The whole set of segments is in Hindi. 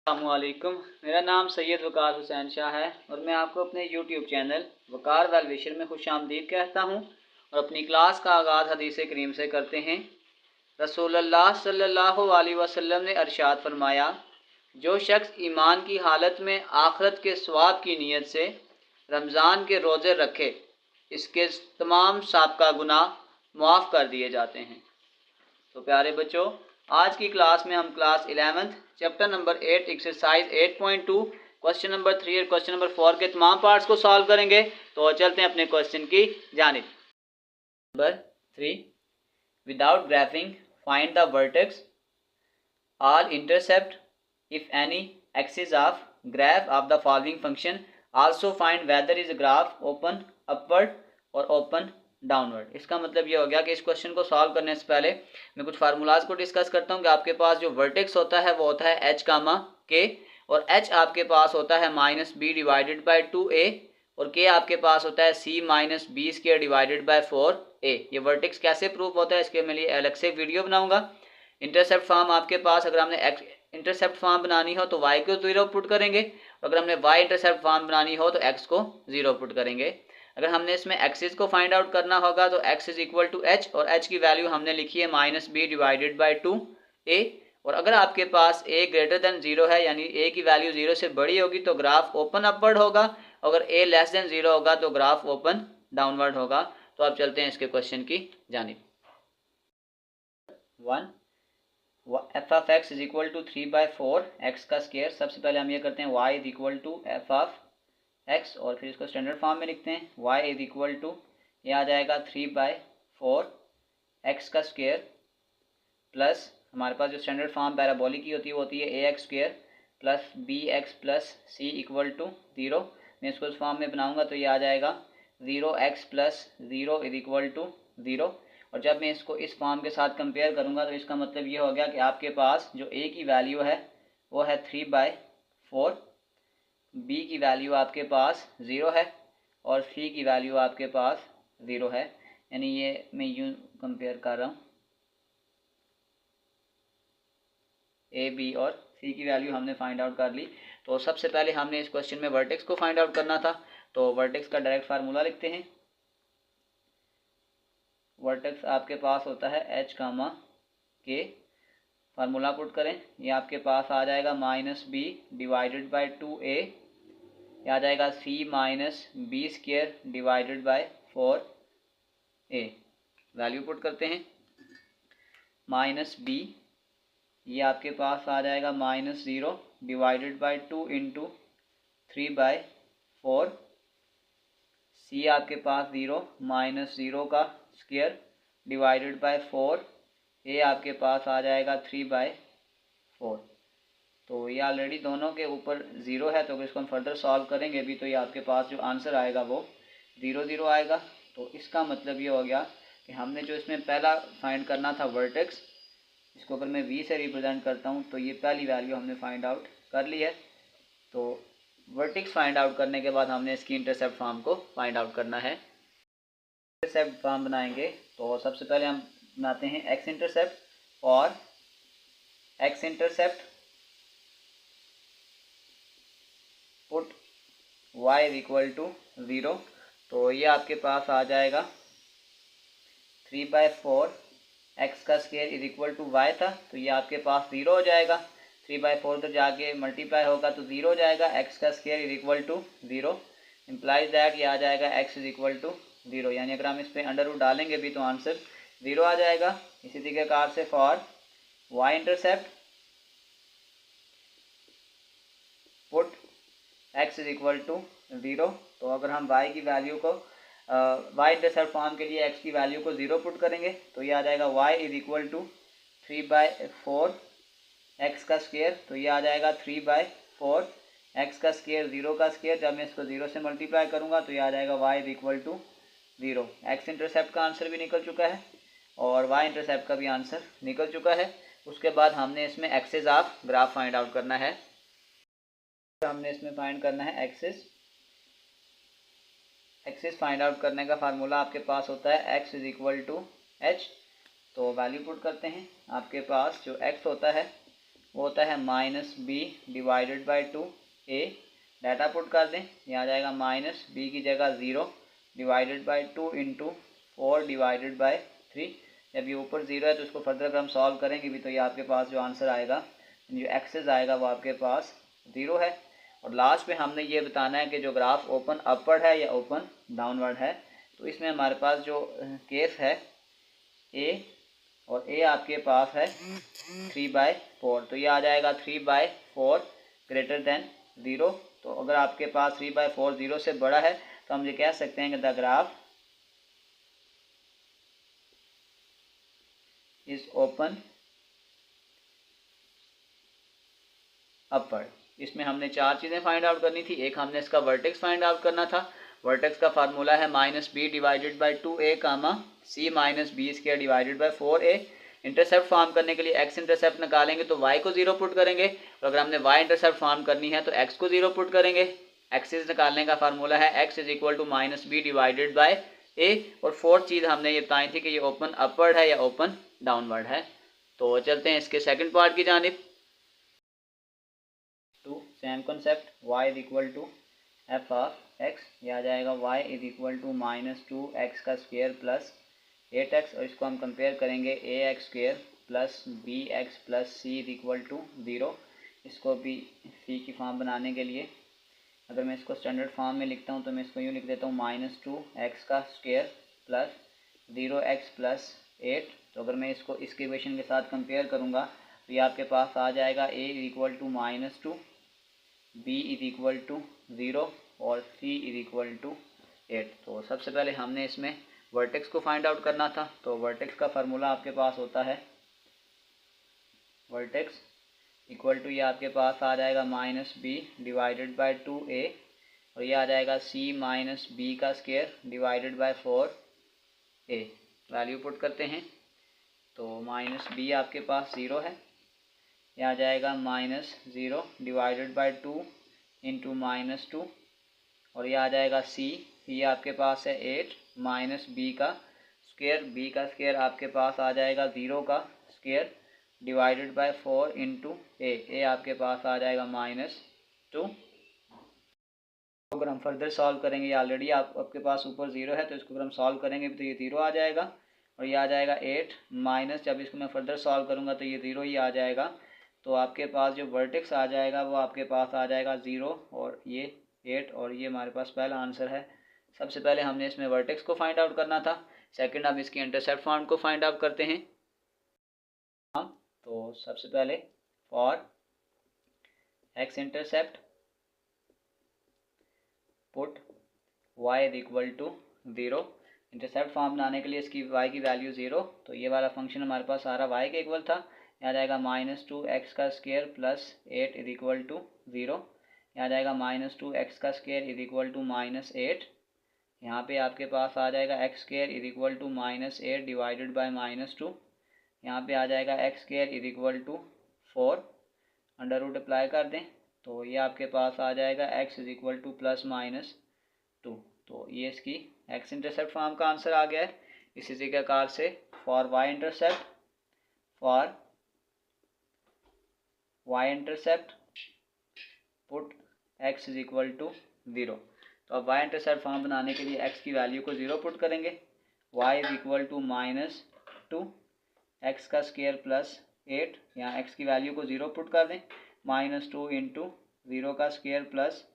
अस्सलामुअलैकुम। मेरा नाम सैयद वकार हुसैन शाह है और मैं आपको अपने यूट्यूब चैनल वकार वेल विशर में खुशामदीद कहता हूँ। और अपनी क्लास का आगाज़ हदीस करीम से करते हैं। रसूलुल्लाह सल्लल्लाहु अलैहि वसल्लम ने इरशाद फरमाया, जो शख्स ईमान की हालत में आखिरत के सवाब की नीयत से रमज़ान के रोज़े रखे, इसके तमाम साबका गुनाह माफ़ कर दिए जाते हैं। तो प्यारे बच्चों, आज की क्लास में हम class 11th chapter number 8 exercise 8.2 question number 3 और क्वेश्चन नंबर 4 के तमाम पार्ट्स को सॉल्व करेंगे। तो चलते हैं अपने क्वेश्चन की जानिब। Number 3, without graphic find the vertex all intercept if any axis of graph of the following function. Also find weather is graph open upward और ओपन डाउनवर्ड। इसका मतलब ये हो गया कि इस क्वेश्चन को सॉल्व करने से पहले मैं कुछ फार्मूलाज को डिस्कस करता हूँ कि आपके पास जो वर्टेक्स होता है वो होता है एच कामा के, और एच आपके पास होता है minus B divided by 2a, और के आपके पास होता है c minus b square divided by 4a। ये वर्टेक्स कैसे प्रूफ होता है इसके मैं लिए अलग से वीडियो बनाऊंगा। इंटरसेप्ट फॉर्म आपके पास, अगर हमने इंटरसेप्ट फॉर्म बनानी हो तो y को 0 पुट करेंगे, अगर हमने y इंटरसेप्ट फॉर्म बनानी हो तो x को 0 पुट करेंगे। अगर हमने इसमें एक्सिस को फाइंड आउट करना होगा तो x is equal to H, और h की वैल्यू हमने लिखी है minus B divided by 2a। और अगर आपके पास a ग्रेटर देन 0 है, यानी a की वैल्यू 0 से बड़ी होगी तो ग्राफ ओपन अपवर्ड होगा, अगर a लेस देन 0 होगा तो ग्राफ ओपन डाउनवर्ड होगा। तो अब चलते हैं इसके क्वेश्चन की जानिब। 1, F of X is equal to 3/4 X का स्केयर। सबसे पहले हम ये करते हैं y is equal to F of X, और फिर इसको स्टैंडर्ड फॉर्म में लिखते हैं y इज इक्वल टू, ये आ जाएगा 3/4 एक्स का स्केयर प्लस हमारे पास जो स्टैंडर्ड फॉर्म पैराबोलिक की होती है वो होती है a x square plus b x plus c equal to 0। मैं इसको इस फॉर्म में बनाऊंगा तो ये आ जाएगा 0x plus 0 is equal to 0। और जब मैं इसको इस फॉर्म के साथ कंपेयर करूंगा तो इसका मतलब ये हो गया कि आपके पास जो a की वैल्यू है वो है 3/4, b की वैल्यू आपके पास 0 है और c की वैल्यू आपके पास 0 है। यानी ये मैं यूँ कंपेयर कर रहा हूँ, ए बी और सी की वैल्यू हमने फाइंड आउट कर ली। तो सबसे पहले हमने इस क्वेश्चन में वर्टेक्स को फाइंड आउट करना था, तो वर्टेक्स का डायरेक्ट फार्मूला लिखते हैं। वर्टेक्स आपके पास होता है एच कामा के, फार्मूला पुट करें, ये आपके पास आ जाएगा minus B divided by 2a, ये आ जाएगा c minus b square divided by 4a। Value put करते हैं, माइनस बी ये आपके पास आ जाएगा minus 0 divided by 2 into 3/4, c आपके पास 0 माइनस 0 का स्क्वायर डिवाइडेड बाई 4, ए आपके पास आ जाएगा 3/4। तो ये ऑलरेडी दोनों के ऊपर 0 है, तो इसको हम फर्दर सॉल्व करेंगे भी तो ये आपके पास जो आंसर आएगा वो 0 0 आएगा। तो इसका मतलब ये हो गया कि हमने जो इसमें पहला फाइंड करना था वर्टेक्स, इसको अगर मैं v से रिप्रेजेंट करता हूँ तो ये पहली वैल्यू हमने फाइंड आउट कर ली है। तो वर्टेक्स फाइंड आउट करने के बाद हमने इसकी इंटरसेप्ट फॉर्म को फाइंड आउट करना है। इंटरसेप्ट फॉर्म बनाएंगे तो सबसे पहले हम बनाते हैं एक्स इंटरसेप्ट, और X intercept put y is equal to 0। तो ये आपके पास आ जाएगा 3/4 एक्स का square is equal to Y था, तो ये आपके पास 0 हो जाएगा। 3/4 तो जाके मल्टीप्लाई होगा तो 0 हो जाएगा। एक्स का square is equal to 0 implies that ये आ जाएगा एक्स इज इक्वल टू 0, यानी अगर हम इस पर अंडर रूट डालेंगे भी तो आंसर 0 आ जाएगा। इसी तरीके से for Y intercept put X is equal to 0। तो अगर हम y की वैल्यू को y इंटरसेप्ट फॉर्म के लिए x की वैल्यू को 0 पुट करेंगे तो ये आ जाएगा y is equal to 3/4 X का स्क्वेयर, तो ये आ जाएगा 3/4 एक्स का स्क्वेयर 0 का स्क्वेयर, जब मैं इसको 0 से मल्टीप्लाई करूँगा तो ये आ जाएगा y is equal to 0। X intercept का आंसर भी निकल चुका है और y इंटरसेप्ट का भी आंसर निकल चुका है। उसके बाद हमने इसमें axis of graph find out करना है। हमने इसमें फाइंड करना है एक्सिस फाइंड आउट करने का फार्मूला आपके पास होता है x is equal to H. तो वैल्यू पुट करते हैं, आपके पास जो x होता है वो होता है -b/2 a। डाटा पुट कर दें, ये आ जाएगा -b की जगह 0/2 इंटू 4/3। जब ये ऊपर 0 है तो इसको फर्दर अगर हम सॉल्व करेंगे भी तो ये आपके पास जो आंसर आएगा, जो एक्सेस आएगा वो आपके पास 0 है। और लास्ट में हमने ये बताना है कि जो ग्राफ ओपन अपवर्ड है या ओपन डाउनवर्ड है। तो इसमें हमारे पास जो केस है ए, और ए आपके पास है 3/4, तो ये आ जाएगा 3/4 ग्रेटर देन 0। तो अगर आपके पास 3/4 0 से बड़ा है तो हम ये कह सकते हैं कि the graph is open upward. इसमें हमने 4 चीज़ें फाइंड आउट करनी थी। एक, हमने इसका वर्टेक्स फाइंड आउट करना था। वर्टेक्स का फार्मूला है -b/2a c-b²/4a। इंटरसेप्ट फॉर्म करने के लिए x इंटरसेप्ट निकालेंगे तो y को 0 पुट करेंगे, और अगर हमने y इंटरसेप्ट फॉर्म करनी है तो x को 0 पुट करेंगे। एक्सिस निकालने का फार्मूला है x = -b/a। और फोर्थ चीज़ हमने ये बताई थी कि ये ओपन अपवर्ड है या ओपन डाउनवर्ड है। तो चलते हैं इसके सेकंड पार्ट की जानिब। Two same concept, y = f of x, ये आ जाएगा y = -2x² प्लस 8x, और इसको हम कंपेयर करेंगे ax² plus bx plus c = 0। इसको भी c की फॉर्म बनाने के लिए अगर मैं इसको स्टैंडर्ड फॉर्म में लिखता हूँ तो मैं इसको यूँ लिख देता हूँ -2x² प्लस 0x प्लस 8। तो अगर मैं इसको इस इक्वेशन के साथ कंपेयर करूँगा तो ये आपके पास आ जाएगा a = -2, b = 0 और c = 8। तो सबसे पहले हमने इसमें वर्टेक्स को फाइंड आउट करना था। तो वर्टेक्स का फार्मूला आपके पास होता है, वर्टेक्स इक्वल टू, ये आपके पास आ जाएगा -b/2a, और ये आ जाएगा c-b²/4a। वैल्यू पुट करते हैं तो -b आपके पास 0 है, यह आ जाएगा -0/2 इंटू -2, और ये आ जाएगा c, ये आपके पास है 8 -b² आपके पास आ जाएगा 0² /4 इंटू a आपके पास आ जाएगा -2। अगर हम फर्दर सॉल्व करेंगे, ऑलरेडी आपके पास ऊपर 0 है तो इसको अगर हम सॉल्व करेंगे तो ये 0 आ जाएगा, और ये आ जाएगा 8 माइनस, जब इसको मैं फर्दर सॉल्व करूँगा तो ये 0 ही आ जाएगा। तो आपके पास जो वर्टेक्स आ जाएगा वो आपके पास आ जाएगा 0 और ये 8, और ये हमारे पास पहला आंसर है। सबसे पहले हमने इसमें वर्टेक्स को फाइंड आउट करना था। सेकंड, हम इसकी इंटरसेप्ट फॉर्म को फाइंड आउट करते हैं। तो सबसे पहले for x intercept put y = 0। Intercept form बनाने के लिए इसकी y की वैल्यू 0, तो ये वाला फंक्शन हमारे पास सारा y के इक्वल था। यहाँ जाएगा -2x² प्लस 8 = 0, यहाँ जाएगा -2x² = -8। यहाँ पे आपके पास आ जाएगा x² = -8 डिवाइडेड बाई -2, यहाँ पे आ जाएगा x² = 4, अंडर रूट अप्लाई कर दें तो ये आपके पास आ जाएगा x = +-2। तो ये इसकी x इंटरसेप्ट फॉर्म का आंसर आ गया है। इसी तरीक़ेकार से for y intercept put x = 0। तो अब y इंटरसेप्ट फॉर्म बनाने के लिए x की वैल्यू को 0 पुट करेंगे। y = -2x² प्लस 8, यहाँ x की वैल्यू को 0 पुट कर दें, -2 इंटू 0² प्लस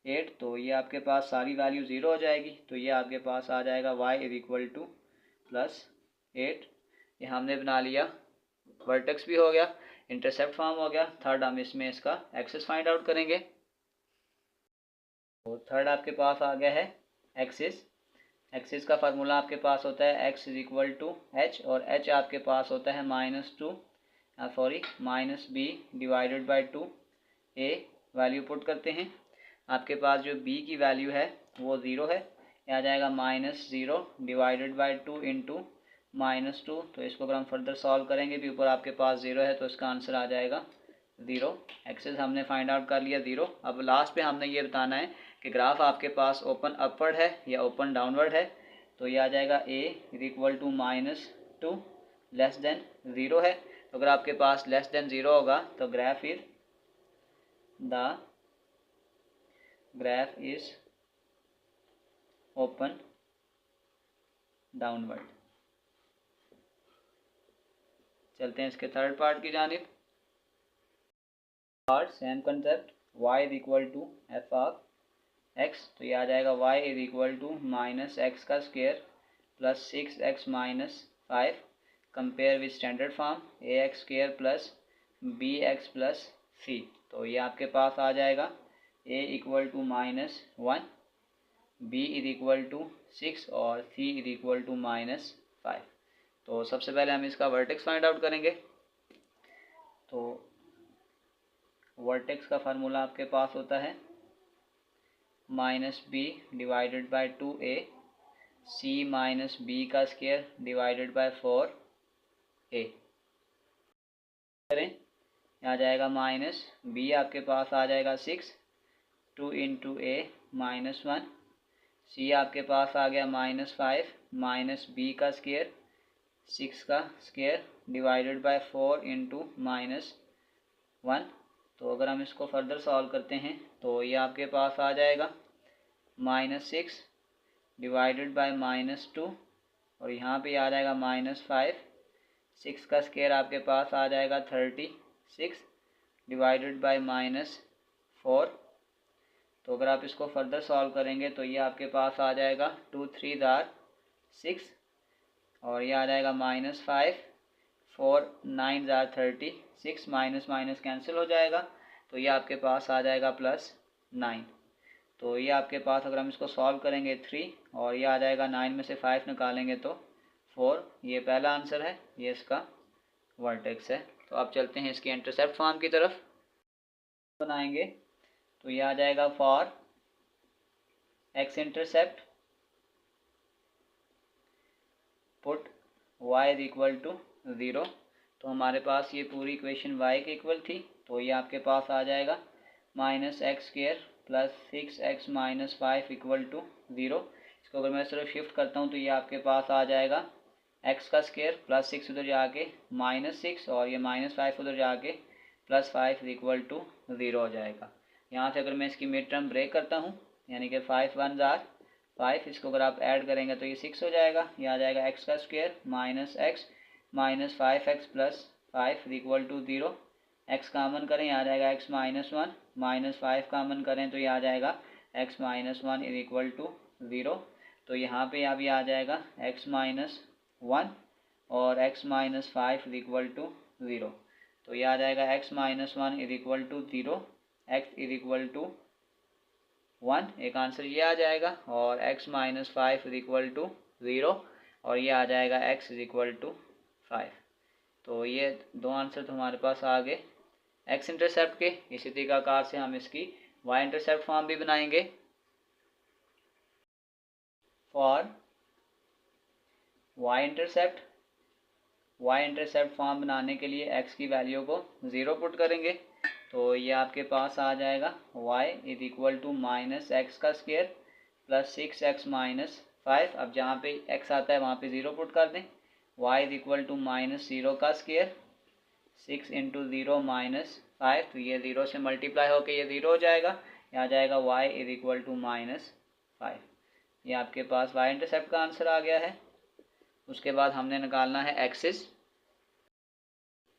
8, तो ये आपके पास सारी वैल्यू 0 हो जाएगी। तो ये आपके पास आ जाएगा y = +8। ये हमने बना लिया, वर्टेक्स भी हो गया, इंटरसेप्ट फॉर्म हो गया। थर्ड, हम इसमें इसका एक्सिस फाइंड आउट करेंगे। तो थर्ड आपके पास आ गया है एक्सिस। एक्सिस का फार्मूला आपके पास होता है x = h, और h आपके पास होता है -b/2a। वैल्यू पुट करते हैं, आपके पास जो b की वैल्यू है वो 0 है, यह आ जाएगा -0/2 इंटू -2। तो इसको अगर हम फर्दर सॉल्व करेंगे भी ऊपर आपके पास 0 है तो इसका आंसर आ जाएगा 0। एक्सिस हमने फाइंड आउट कर लिया 0। अब लास्ट पे हमने ये बताना है कि ग्राफ आपके पास ओपन अपवर्ड है या ओपन डाउनवर्ड है। तो ये आ जाएगा a = -2 < 0 है। तो अगर आपके पास लेस देन 0 होगा तो ग्राफ इज ओपन डाउनवर्ड। चलते हैं इसके थर्ड पार्ट की जानिब। Part same concept, y is equal to F of x, तो ये आ जाएगा y is equal to minus x का square plus 6x minus 5 compare with standard form a x square plus b x plus c. तो ये आपके पास आ जाएगा a equal to minus 1, b is equal to 6 और c is equal to minus 5। तो सबसे पहले हम इसका वर्टेक्स फाइंड आउट करेंगे। तो वर्टेक्स का फार्मूला आपके पास होता है minus B divided by 2a, c minus B का स्क्वायर डिवाइडेड बाय 4a करें, आ जाएगा माइनस बी आपके पास आ जाएगा 6, 2 इंटू ए माइनस 1, सी आपके पास आ गया माइनस 5 माइनस बी का स्क्वायर 6 का square divided bye 4 into minus 1। तो अगर हम इसको फर्दर सॉल्व करते हैं तो ये आपके पास आ जाएगा माइनस 6 डिवाइडेड बाय माइनस 2 और यहाँ पे आ जाएगा माइनस 5, 6 का स्क्वायर आपके पास आ जाएगा 36 डिवाइडेड बाय माइनस 4। तो अगर आप इसको फर्दर सॉल्व करेंगे तो ये आपके पास आ जाएगा 2 3 जार 6 और ये आ जाएगा minus 5, 4 9 jar 30, 6 minus minus cancel हो जाएगा तो ये आपके पास आ जाएगा प्लस 9। तो ये आपके पास अगर हम इसको सॉल्व करेंगे 3 और ये आ जाएगा 9 में से 5 निकालेंगे तो 4। ये पहला आंसर है, ये इसका वर्टेक्स है। तो आप चलते हैं इसकी इंटरसेप्ट फॉर्म की तरफ बनाएंगे। तो ये आ जाएगा for X intercept put y is equal to 0। तो हमारे पास ये पूरी इक्वेशन y के इक्वल थी, तो ये आपके पास आ जाएगा minus X square plus 6x minus 5 equal to 0। इसको अगर मैं सिर्फ शिफ्ट करता हूँ तो ये आपके पास आ जाएगा x का स्क्वायर प्लस 6 उधर जाके माइनस 6 और ये माइनस 5 उधर जाके प्लस 5 इक्वल टू 0 हो जाएगा। यहाँ से अगर मैं इसकी मिड टर्म ब्रेक करता हूँ यानी कि 5 1 जार 5, इसको अगर आप ऐड करेंगे तो ये 6 हो जाएगा। ये आ जाएगा x का square minus X minus 5x plus 5 equal to 0। x common करें, आ जाएगा x माइनस 1 माइनस 5 कामन करें तो ये आ जाएगा x minus 1 is equal to 0। तो यहाँ पे अभी आ जाएगा x माइनस 1 और x minus 5 is equal to 0। तो ये आ जाएगा x minus 1 is equal to 0, x is equal to 1, एक आंसर ये आ जाएगा और x minus 5 is equal to 0 और ये आ जाएगा x इज इक्वल टू 5। तो ये दो आंसर तो हमारे पास आ गए x इंटरसेप्ट के। इसी तरीकाकार से हम इसकी y इंटरसेप्ट फॉर्म भी बनाएंगे। फॉर y इंटरसेप्ट फॉर्म बनाने के लिए x की वैल्यू को 0 पुट करेंगे तो ये आपके पास आ जाएगा y is equal to minus x का स्क्वायर प्लस 6x माइनस 5। अब जहाँ पे x आता है वहाँ पे 0 पुट कर दें। y is equal to minus 0 का स्क्वायर 6 इंटू 0 माइनस 5, तो ये 0 से मल्टीप्लाई होकर ये 0 हो जाएगा। ये आ जाएगा y is equal to minus 5। ये आपके पास y इंटरसेप्ट का आंसर आ गया है। उसके बाद हमने निकालना है एक्सिस।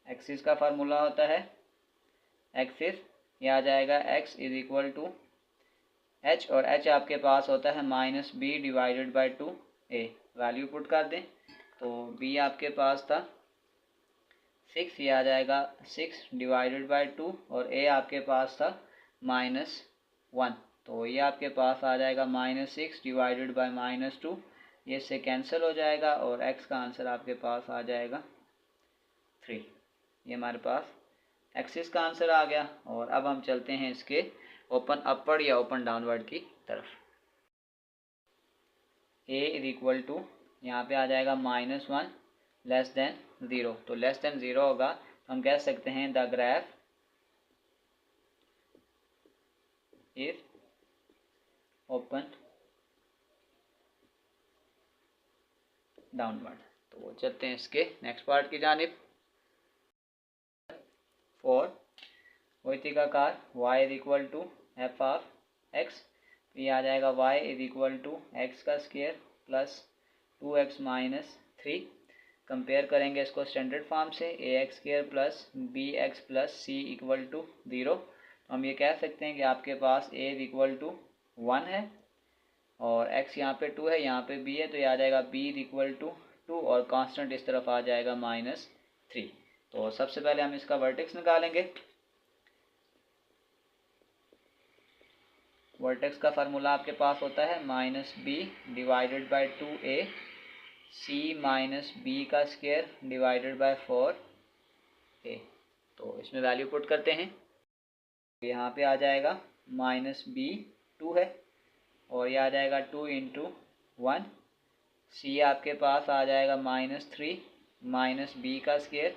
एक्सिस का फार्मूला होता है एक्सिस, ये आ जाएगा x is equal to h और h आपके पास होता है minus b divided by 2a। Value put कर दें तो b आपके पास था 6, ये आ जाएगा 6 डिवाइडेड बाई 2 और a आपके पास था माइनस 1। तो ये आपके पास आ जाएगा माइनस 6 डिवाइडेड बाई माइनस 2, ये इससे कैंसिल हो जाएगा और x का आंसर आपके पास आ जाएगा 3। ये हमारे पास एक्सिस का आंसर आ गया। और अब हम चलते हैं इसके ओपन अपवर्ड या ओपन डाउनवर्ड की तरफ। a इज इक्वल टू यहाँ पे आ जाएगा माइनस 1 लेस देन 0। तो लेस देन 0 होगा तो हम कह सकते हैं the graph is open downward. तो वो चलते हैं इसके नेक्स्ट पार्ट की जानिब। वही तरीकाकार y is equal to F of x, तो ये आ जाएगा y is equal to x का square plus 2x minus 3। Compare करेंगे इसको स्टैंडर्ड फॉर्म से, a x square plus b x plus c equal to 0। तो हम ये कह सकते हैं कि आपके पास a इज इक्वल टू 1 है और x यहाँ पे 2 है, यहाँ पे b है, तो ये आ जाएगा b इज इक्वल टू 2 और कांस्टेंट इस तरफ आ जाएगा -3। तो सबसे पहले हम इसका वर्टेक्स निकालेंगे। वर्टेक्स का फार्मूला आपके पास होता है -b divided by 2a c minus B का स्क्वायर डिवाइडेड बाय 4a। तो इसमें वैल्यू पुट करते हैं, यहाँ पे आ जाएगा -b 2 है और ये आ जाएगा 2 इंटू 1। c आपके पास आ जाएगा -3 माइनस बी का स्क्वायर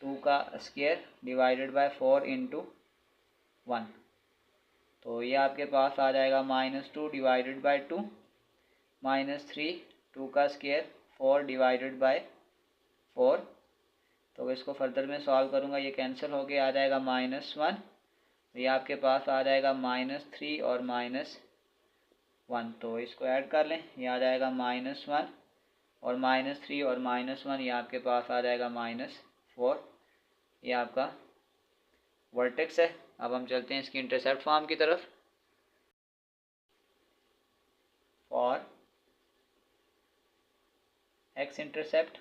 2 का स्क्वायर डिवाइडेड बाय 4 इंटू 1। तो ये आपके पास आ जाएगा -2 डिवाइडेड बाय 2 -3 2 का स्क्वायर 4 डिवाइडेड बाय 4। तो इसको फर्दर में सॉल्व करूँगा, ये कैंसिल हो गया, आ जाएगा -1। ये आपके पास आ जाएगा -3 और -1। तो इसको ऐड कर लें, ये आ जाएगा -1 और -3 और -1, ये आपके पास आ जाएगा -4। ये आपका वर्टेक्स है। अब हम चलते हैं इसकी इंटरसेप्ट फॉर्म की तरफ। For X intercept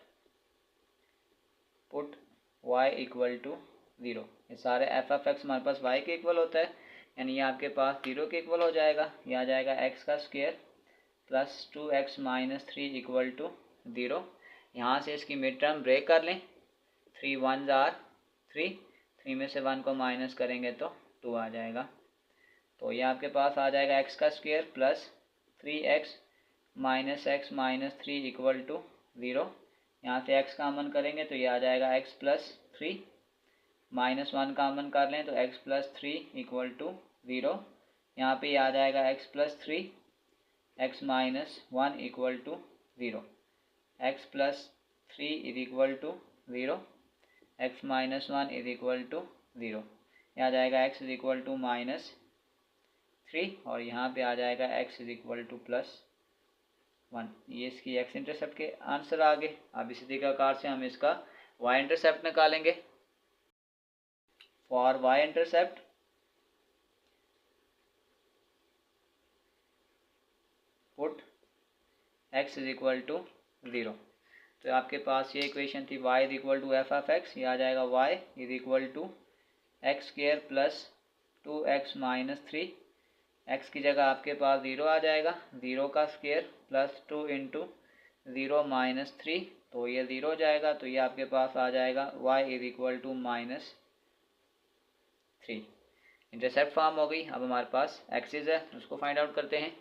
put y equal to 0। ये सारे एफ ऑफ एक्स हमारे पास y के इक्वल होता है, यानी ये आपके पास 0 के इक्वल हो जाएगा। ये आ जाएगा x का square plus 2x minus 3 equal to 0। यहाँ से इसकी मिड टर्म ब्रेक कर लें, 3 1 आर 3, 3 में से 1 को माइनस करेंगे तो 2 आ जाएगा। तो ये आपके पास आ जाएगा x का square plus 3x minus x minus 3 equal to 0। यहाँ से x कॉमन करेंगे तो ये आ जाएगा x प्लस 3, -1 कॉमन कर लें तो x प्लस 3 इक्वल टू 0। यहाँ पे ये आ जाएगा x plus 3, x minus 1 equal to 0, x plus 3 is equal to 0, x minus 1 is equal to 0। ये आ जाएगा x इज इक्वल टू -3 और यहाँ पे आ जाएगा x इज इक्वल टू +1। ये इसकी x इंटरसेप्ट के आंसर आ गए। अब इसी तरीकाकार से हम इसका y इंटरसेप्ट निकालेंगे। For y intercept put x is equal to 0। तो आपके पास ये इक्वेशन थी y is equal to F of X, ये आ जाएगा y is equal to X square plus 2x minus 3। x की जगह आपके पास 0 आ जाएगा, 0 का स्क्वायर प्लस 2 इंटू 0 माइनस 3, तो ये 0 हो जाएगा। तो ये आपके पास आ जाएगा y is equal to -3। Intercept form हो गई। अब हमारे पास एक्सिस है, उसको फाइंड आउट करते हैं।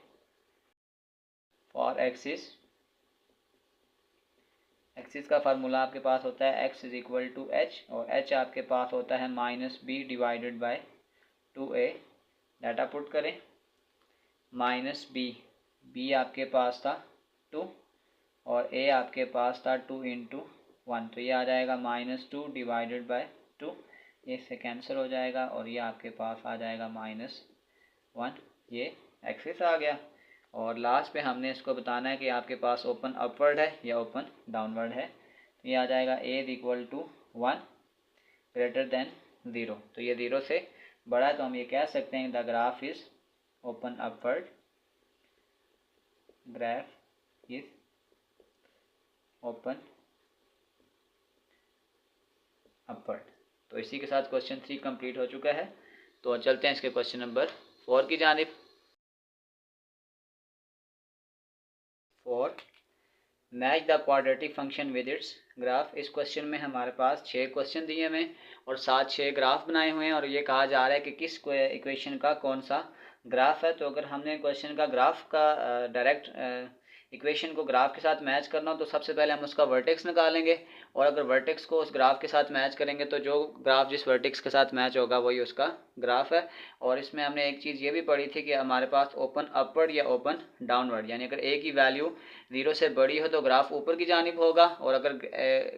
फॉर एक्सिस का फार्मूला आपके पास होता है x is equal to H और h आपके पास होता है -b divided by 2a। Data put करें, -b आपके पास था 2 और a आपके पास था 2 इंटू 1, तो ये आ जाएगा -2 डिवाइडेड बाय 2, ये इससे कैंसिल हो जाएगा और ये आपके पास आ जाएगा -1। ये एक्सिस आ गया। और लास्ट पे हमने इसको बताना है कि आपके पास ओपन अपवर्ड है या ओपन डाउनवर्ड है। तो ये आ जाएगा a is equal to 1 greater than 0। तो ये 0 से बड़ा है, तो हम ये कह सकते हैं the graph is open upward, graph is open upward. तो इसी के साथ क्वेश्चन 3 कंप्लीट हो चुका है। तो चलते हैं इसके क्वेश्चन नंबर 4 की जानिब। 4 match the quadratic function with its graph. इस क्वेश्चन में हमारे पास 6 क्वेश्चन दिए हुए हैं और साथ 6 ग्राफ बनाए हुए हैं और ये कहा जा रहा है कि किस इक्वेशन का कौन सा ग्राफ है। तो अगर हमने क्वेश्चन का ग्राफ का डायरेक्ट इक्वेशन को ग्राफ के साथ मैच करना हो तो सबसे पहले हम उसका वर्टेक्स निकालेंगे और अगर वर्टेक्स को उस ग्राफ के साथ मैच करेंगे तो जो ग्राफ जिस वर्टेक्स के साथ मैच होगा वही उसका ग्राफ है। और इसमें हमने एक चीज़ ये भी पढ़ी थी कि हमारे पास ओपन अपवर्ड या ओपन डाउनवर्ड, यानी अगर ए की वैल्यू 0 से बड़ी हो तो ग्राफ ऊपर की जानिब होगा और अगर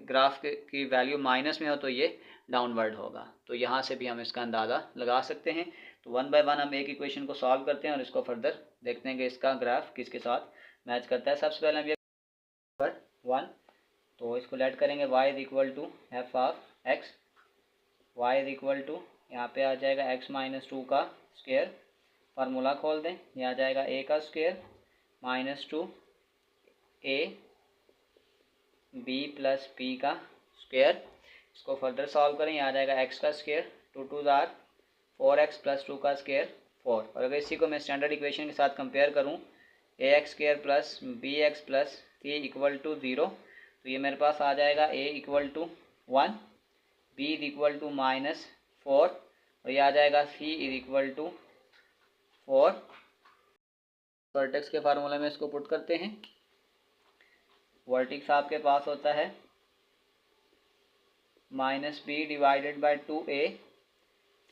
ग्राफ की वैल्यू माइनस में हो तो ये डाउनवर्ड होगा। तो यहाँ से भी हम इसका अंदाज़ा लगा सकते हैं। तो वन बाय वन हम एक इक्वेशन को सॉल्व करते हैं और इसको फर्दर देखते हैं कि इसका ग्राफ किसके साथ मैच करता है। सबसे पहले हम ये पर 1, तो इसको लेट करेंगे y is equal to F of X, y is equal to यहाँ पे आ जाएगा x माइनस 2 का स्क्वायर, फार्मूला खोल दें, ये आ जाएगा a का square minus 2 a b plus p का स्क्वायर। इसको फर्दर सॉल्व करें, ये आ जाएगा x का स्क्वायर, 2 2 ज़ार 4x प्लस 2 का स्क्वायर 4। और अगर इसी को मैं स्टैंडर्ड इक्वेशन के साथ कंपेयर करूँ, ax square plus bx plus c equal to 0, तो ये मेरे पास आ जाएगा a equal to 1, b is equal to minus 4 और ये आ जाएगा c is equal to 4। Vertex के फार्मूले में इसको पुट करते हैं। वर्टेक्स आपके पास होता है minus B divided by 2a,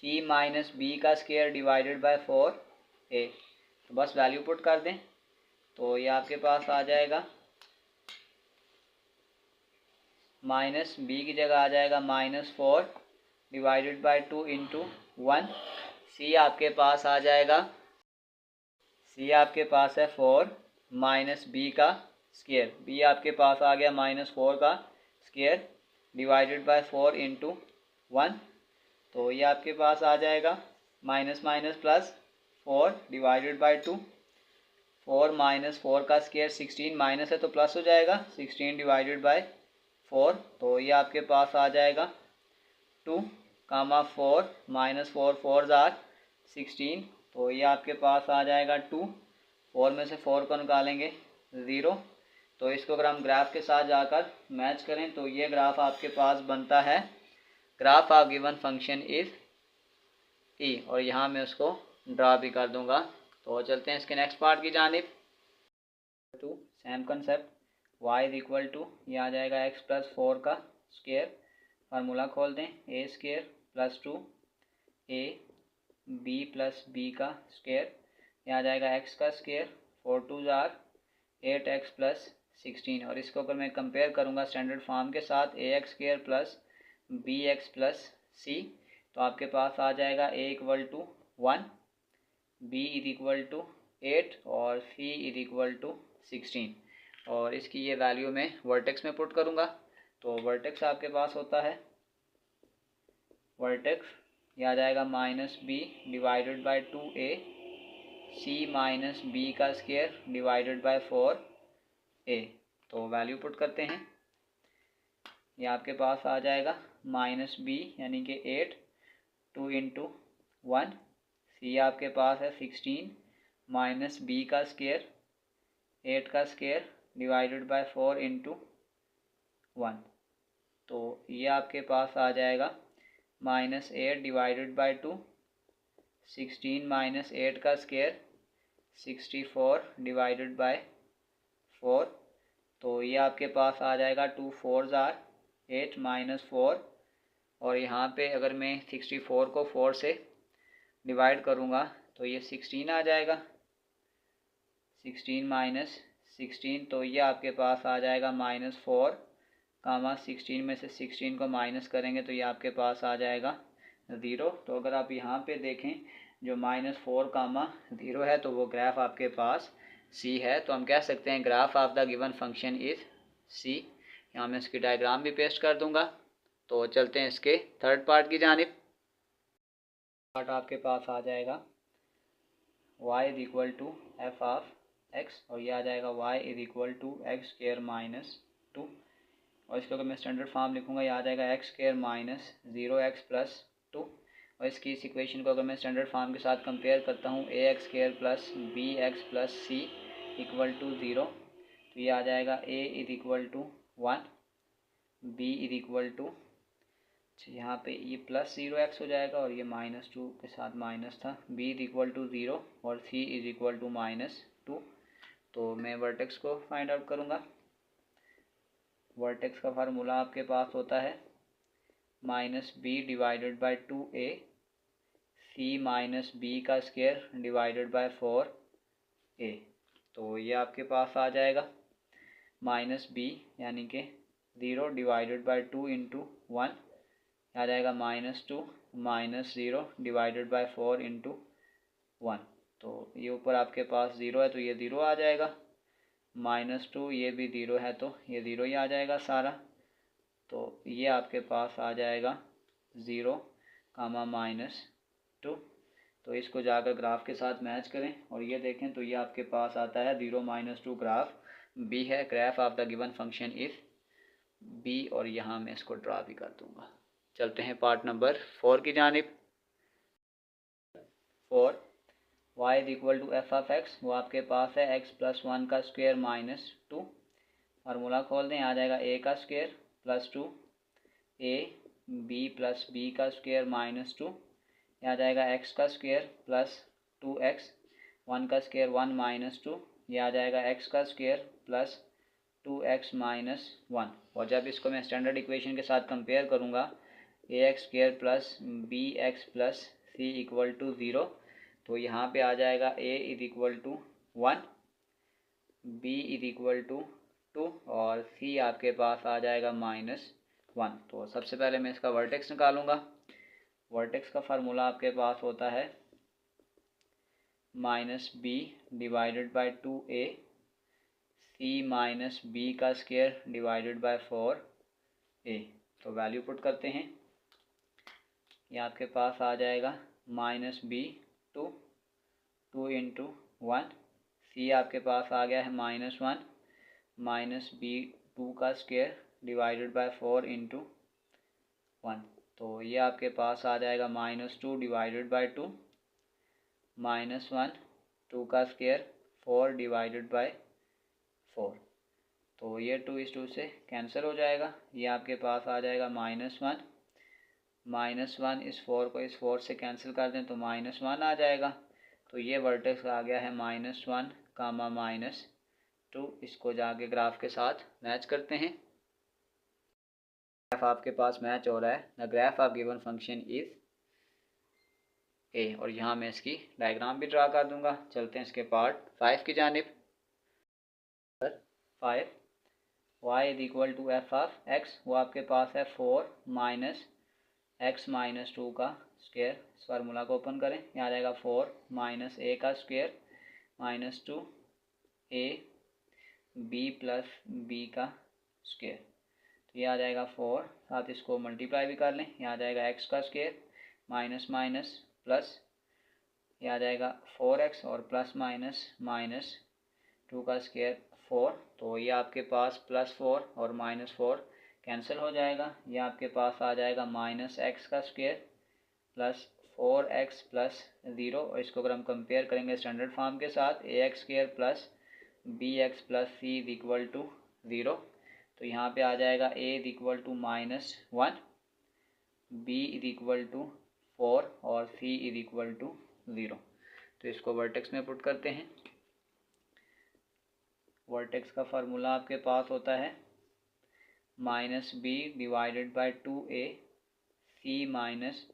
C minus B का स्क्वायर डिवाइडेड बाय 4a। तो बस वैल्यू पुट कर दें, तो ये आपके पास आ जाएगा माइनस बी की जगह आ जाएगा माइनस 4 डिवाइडेड बाई 2 इंटू 1। सी आपके पास आ जाएगा, सी आपके पास है 4 माइनस बी का स्क्वायर, बी आपके पास आ गया माइनस 4 का स्क्वायर डिवाइडेड बाय 4 इंटू 1। तो ये आपके पास आ जाएगा minus minus plus 4 divided by 2, 4 minus 4 का स्क्वायर 16, माइनस है तो प्लस हो जाएगा 16 डिवाइडेड बाई 4। तो ये आपके पास आ जाएगा 2 कामा 4 माइनस 4 4 ज़ार 16, तो ये आपके पास आ जाएगा 2, 4 में से 4 को निकालेंगे 0। तो इसको अगर हम ग्राफ के साथ जाकर मैच करें तो ये ग्राफ आपके पास बनता है graph of given function is e, और यहाँ मैं उसको ड्रा भी कर दूंगा। तो चलते हैं इसके नेक्स्ट पार्ट की जानिब। Two same concept, y is equal to ये आ जाएगा x प्लस 4 का स्क्वायर, फार्मूला खोल दें, a square plus 2 a b plus b का स्क्वायर, ये आ जाएगा x का स्क्वायर 4 2 ज़ार 8x प्लस 16। और इसको अगर मैं कंपेयर करूँगा स्टैंडर्ड फॉर्म के साथ ax square plus bx plus c, तो आपके पास आ जाएगा a equal to 1, b is equal to 8 और c इज इक्वल टू 16। और इसकी ये वैल्यू मैं वर्टेक्स में पुट करूँगा। तो वर्टेक्स आपके पास होता है, वर्टेक्स ये आ जाएगा minus B divided by 2a, c minus B का स्क्वायर डिवाइडेड बाई 4a। तो वैल्यू पुट करते हैं, ये आपके पास आ जाएगा माइनस बी यानी कि 8, 2 इंटू 1, सी आपके पास है 16 माइनस बी का स्क्वायर 8 का स्क्वायर डिवाइडेड बाय 4 इंटू 1। तो ये आपके पास आ जाएगा माइनस 8 डिवाइडेड बाय 2, 16 माइनस 8 का स्क्वायर 64 डिवाइडेड बाय 4। तो ये आपके पास आ जाएगा 2 4 ज़ार 8 माइनस 4, और यहाँ पे अगर मैं 64 को 4 से डिवाइड करूँगा तो ये 16 आ जाएगा, 16 माइनस 16, तो ये आपके पास आ जाएगा माइनस 4 कामा 16 में से 16 को माइनस करेंगे तो ये आपके पास आ जाएगा 0। तो अगर आप यहाँ पे देखें जो माइनस 4 कामा 0 है तो वो ग्राफ आपके पास सी है। तो हम कह सकते हैं graph of the given function is C. यहाँ मैं इसकी डायग्राम भी पेस्ट कर दूंगा। तो चलते हैं इसके थर्ड पार्ट की जानिब। पार्ट आपके पास आ जाएगा y is equal to F of X, और ये आ जाएगा y is equal to X square minus 2, और इसको अगर मैं स्टैंडर्ड फॉर्म लिखूँगा ये आ जाएगा x square minus 0x plus 2। और इसकी इस इक्वेशन को अगर मैं स्टैंडर्ड फॉर्म के साथ कंपेयर करता हूँ ax square plus bx plus c equal to 0, तो ये आ जाएगा a is equal to 1, b is equal to, यहाँ पे ये प्लस 0x हो जाएगा और ये माइनस 2 के साथ माइनस था, b इज इक्वल टू 0 और c is equal to minus 2। तो मैं वर्टेक्स को फाइंड आउट करूँगा। वर्टेक्स का फार्मूला आपके पास होता है minus B divided by 2a, C minus B का स्क्वायर डिवाइडेड बाय 4a। तो ये आपके पास आ जाएगा माइनस बी यानी कि 0 डिवाइडेड बाई 2 इंटू 1, आ जाएगा -2 -0 डिवाइडेड बाय 4 इंटू 1। तो ये ऊपर आपके पास 0 है तो ये 0 आ जाएगा, -2 ये भी 0 है तो ये 0 ही आ जाएगा सारा। तो ये आपके पास आ जाएगा 0 कामा -2। तो इसको जाकर ग्राफ के साथ मैच करें और ये देखें तो ये आपके पास आता है 0 -2 ग्राफ बी है। Graph of the given function is B, और यहाँ मैं इसको ड्रा भी कर दूंगा। चलते हैं पार्ट नंबर 4 की जानिब। 4 y is equal to F of X, वो आपके पास है x प्लस 1 का स्क्वायर माइनस 2। फार्मूला खोल दें, आ जाएगा a का square plus 2 a b plus b का स्क्वायर माइनस 2, आ जाएगा x का स्क्वायर प्लस 2x, 1 का स्क्वायर 1 माइनस 2, ये आ जाएगा x का स्क्वायर प्लस 2x माइनस 1। और जब इसको मैं स्टैंडर्ड इक्वेशन के साथ कंपेयर करूँगा, ax square plus bx plus c equal to 0, तो यहाँ पे आ जाएगा a is equal to 1, b is equal to 2 और c आपके पास आ जाएगा -1। तो सबसे पहले मैं इसका वर्टेक्स निकालूंगा। वर्टेक्स का फार्मूला आपके पास होता है -b divided by 2a c minus b का स्क्वायर डिवाइडेड बाय 4a। तो वैल्यू पुट करते हैं, ये आपके पास आ जाएगा -b 2 इंटू 1, c आपके पास आ गया है -1 माइनस b 2 का स्क्वायर डिवाइडेड बाय 4 इंटू 1। तो ये आपके पास आ जाएगा -2 डिवाइडेड बाय 2 -1 2 का स्क्वायर 4 डिवाइडेड बाय 4। तो ये 2 इस 2 से कैंसिल हो जाएगा, ये आपके पास आ जाएगा -1 इस 4 को इस 4 से कैंसिल कर दें तो -1 आ जाएगा। तो ये वर्टेक्स आ गया है -1 कामा -2। इसको जाके ग्राफ के साथ मैच करते हैं। ग्राफ आपके पास मैच हो रहा है, the graph of given function is a, और यहाँ मैं इसकी डायग्राम भी ड्रा कर दूंगा। चलते हैं इसके पार्ट 5 की जानिब। 5 y is equal to F of X, वो आपके पास है 4 माइनस x माइनस 2 का स्क्वायर। इस फार्मूला को ओपन करें, यहाँ आ जाएगा 4 माइनस a का square minus 2 a b plus b का स्क्वायर। तो ये आ जाएगा 4, साथ इसको मल्टीप्लाई भी कर लें, यहाँ आ जाएगा x का स्क्वायर माइनस माइनस प्लस, ये आ जाएगा 4x और प्लस माइनस माइनस 2 का स्क्वायर 4। तो ये आपके पास +4 और -4 कैंसिल हो जाएगा, ये आपके पास आ जाएगा -x का स्क्वायर प्लस 4x प्लस 0। और इसको अगर हम कंपेयर करेंगे स्टैंडर्ड फॉर्म के साथ, ax square plus bx plus c is equal to 0। तो यहाँ पे आ जाएगा a is equal to -1, b is equal to 4 और c इज इक्वल टू 0। तो इसको वर्टेक्स में पुट करते हैं। वर्टेक्स का फार्मूला आपके पास होता है -b divided by 2a c minus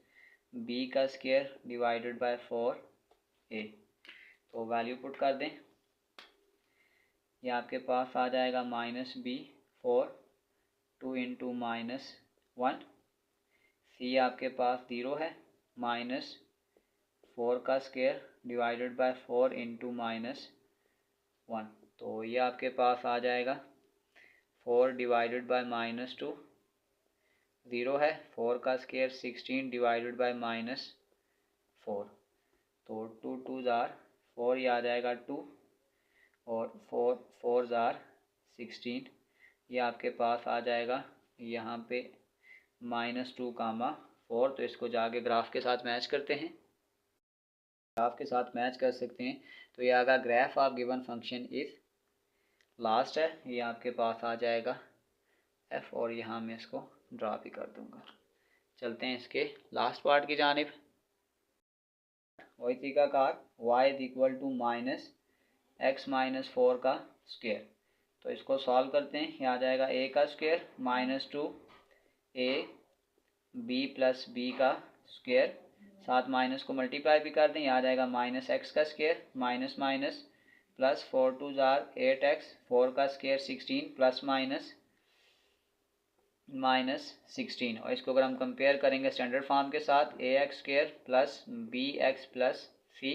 b का स्क्वायर डिवाइडेड बाय 4a। तो वैल्यू पुट कर दें, ये आपके पास आ जाएगा -b 4 2 इंटू -1, c आपके पास 0 है, -4 का स्क्वायर डिवाइडेड बाय 4 इंटू -1। तो ये आपके पास आ जाएगा 4 डिवाइडेड बाय -2, 0 है, 4 का स्क्वायर 16 डिवाइडेड बाय -4। तो 2 2 जार 4, ये आ जाएगा 2 और 4 4 जार 16, ये आपके पास आ जाएगा यहाँ पे -2 कामा 4। तो इसको जाके ग्राफ के साथ मैच करते हैं। ग्राफ के साथ मैच कर सकते हैं, तो ये आगा graph of given function is last है, ये आपके पास आ जाएगा f, और यहाँ मैं इसको ड्रा भी कर दूंगा। चलते हैं इसके लास्ट पार्ट की जानिब। वही तरीकाकार y is equal to -x minus 4 का स्क्वायर। तो इसको सॉल्व करते हैं, यहाँ आ जाएगा a का square -2 a b plus b का स्क्वायर, साथ माइनस को मल्टीप्लाई भी कर दें, यहाँ आ जाएगा -x का square minus minus plus 4 2 jar 8x, 4 का स्क्वायर 16 प्लस माइनस -16। और इसको अगर हम कंपेयर करेंगे स्टैंडर्ड फॉर्म के साथ ax² plus bx plus c,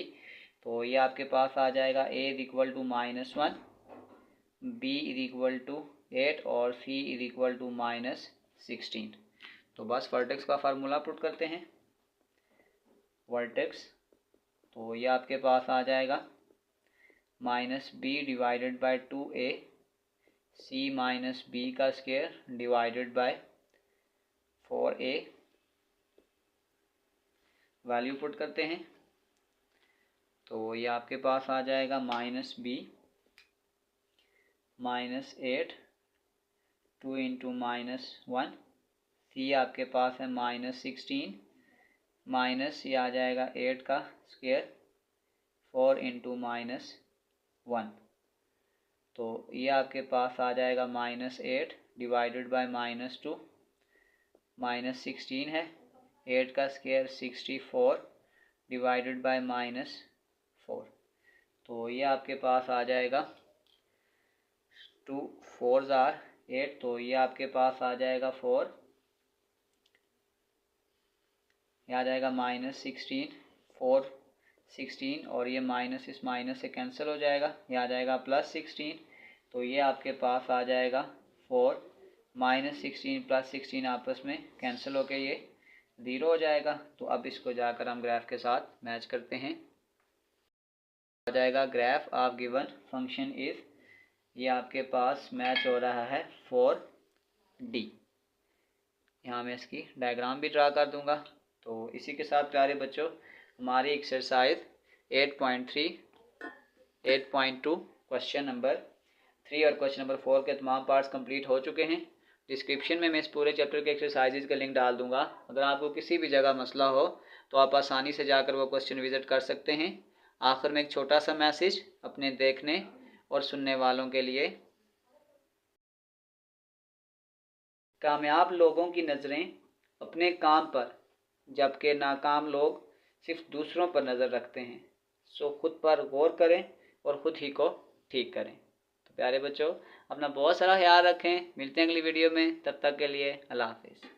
तो ये आपके पास आ जाएगा a is equal to -1, b is equal to 8 और c इज इक्वल टू -16। तो बस वर्टेक्स का फार्मूला पुट करते हैं। वर्टेक्स, तो ये आपके पास आ जाएगा -b divided by 2a c minus b का square divided by 4a। Value put करते हैं, तो ये आपके पास आ जाएगा -b -8 2 इंटू -1, c आपके पास है -16 माइनस ये आ जाएगा 8 का स्क्वायर 4 इंटू -1, तो ये आपके पास आ जाएगा -8 डिवाइडेड बाय -2, -16 है, 8 का स्क्वायर 64 डिवाइडेड बाय -4, तो ये आपके पास आ जाएगा 2 4s are 8, तो ये आपके पास आ जाएगा 4, ये आ जाएगा -16 4 16 और ये माइनस इस माइनस से कैंसिल हो जाएगा, ये आ जाएगा +16, तो ये आपके पास आ जाएगा 4 -16 +16 आपस में कैंसिल होके ये 0 हो जाएगा। तो अब इसको जाकर हम ग्राफ के साथ मैच करते हैं। आ जाएगा graph of given function is, ये आपके पास मैच हो रहा है 4D। यहाँ मैं इसकी डायग्राम भी ड्रा कर दूंगा। तो इसी के साथ प्यारे बच्चों हमारी एक्सरसाइज 8.3 8.2 क्वेश्चन नंबर 3 और क्वेश्चन नंबर 4 के तमाम पार्ट्स कंप्लीट हो चुके हैं। डिस्क्रिप्शन में मैं इस पूरे चैप्टर के एक्सरसाइजेज का लिंक डाल दूंगा। अगर आपको किसी भी जगह मसला हो तो आप आसानी से जाकर वो क्वेश्चन विजिट कर सकते हैं। आखिर में एक छोटा सा मैसेज अपने देखने और सुनने वालों के लिए, कामयाब लोगों की नज़रें अपने काम पर जबकि नाकाम लोग सिर्फ दूसरों पर नज़र रखते हैं। सो खुद पर गौर करें और ख़ुद ही को ठीक करें। तो प्यारे बच्चों अपना बहुत सारा ख्याल रखें, मिलते हैं अगली वीडियो में, तब तक के लिए अल्लाह हाफिज़।